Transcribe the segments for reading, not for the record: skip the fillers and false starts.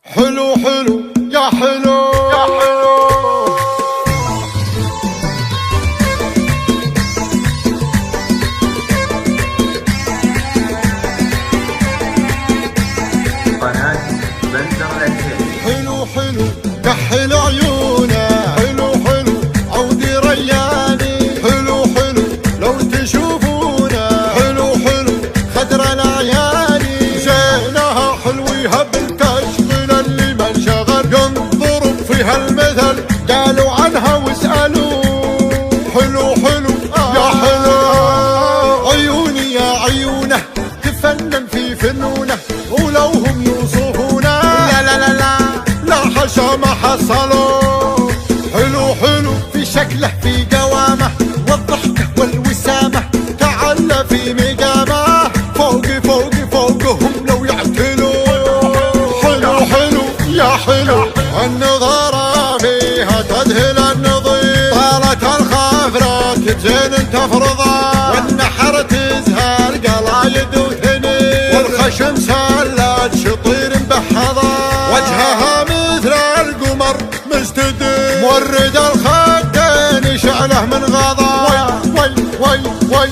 حلو حلو يا حلو يا حلو. قناة بندر العتيبي. حلو حلو كحل عيونه، حلو حلو عودي رياني، حلو حلو لو تشوفونه، حلو حلو خدر العياني، زينها حلو يهب تشغل اللي ما انشغل، ينضرب فيها المثل قالوا عنها واسألوا. حلو حلو يا حلو عيوني يا عيونه، تفنن في فنونه ولو هم يوصفونه لا لا لا لا لا حشا ما حصلوا. حلو حلو في شكله في قوامه والضحكه والوسامه، تعلى في مقامه فوق فوق فوقهم لو يعتلوا. حلو حلو يا حلو النظاره فيها تذهل النظير، طالت الخافرات بزين تفرضها، والنحر تزهر قلايد وثنين، والخشم سلات شطير مبحضه، وجهها مثل القمر مستدير، مورد الخدين شعله من غضا. وي وي وي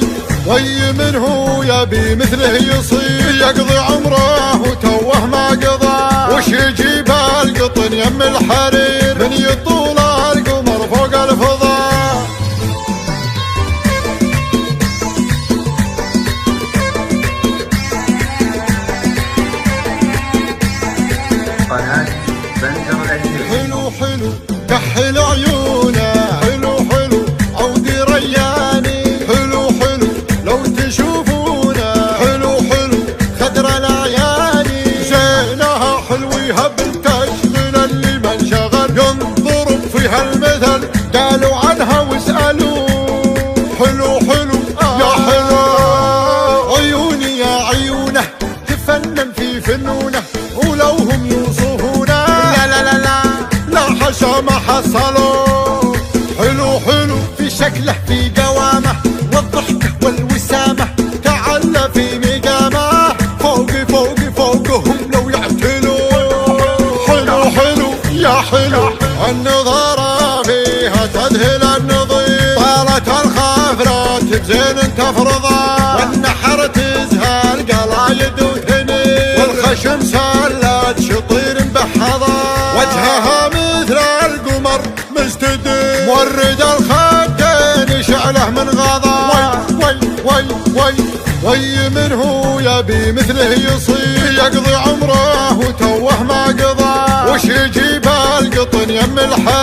وي من هو يبي مثله يصير، يقضي عمره وتوه ما قضى، وش يجيب القطن يم الحرير، من يطول القمر فوق الفضاء. قناة بندر العتيبي. حلو حلو كحل عيونه، حلو حلو عودي رياني، حلو حلو لو تشوفونه، حلو حلو خدر العياني، زينها حلو يهب تشغل اللي ما انشغل، ينضرب فيها المثل قالوا عنها واسألوا. حلو حلو يا حلو عيوني يا عيونه، تفنن في فنونه ولو هم يوصفونه لا لا لا لا لا حشا ما حصلوا. حلو حلو في شكله في قوامه والضحكه والوسامه، تعلى في مقامه فوق فوق فوقهم لو يعتلوا. حلو حلو يا حلو النظاره فيها تذهل النظير، طالت الخافرات بزين تفرضها، والنحر تزهر قلايد وثنين، والخشم سلات شطير مبحضه، وجهها مثل القمر مستدير، مورد الخدين شعله من غضا. وي وي وي وي من هو يبي مثله يصير، يقضي عمره وتوه ما قضى، وش يجيب القطن يم الحرير،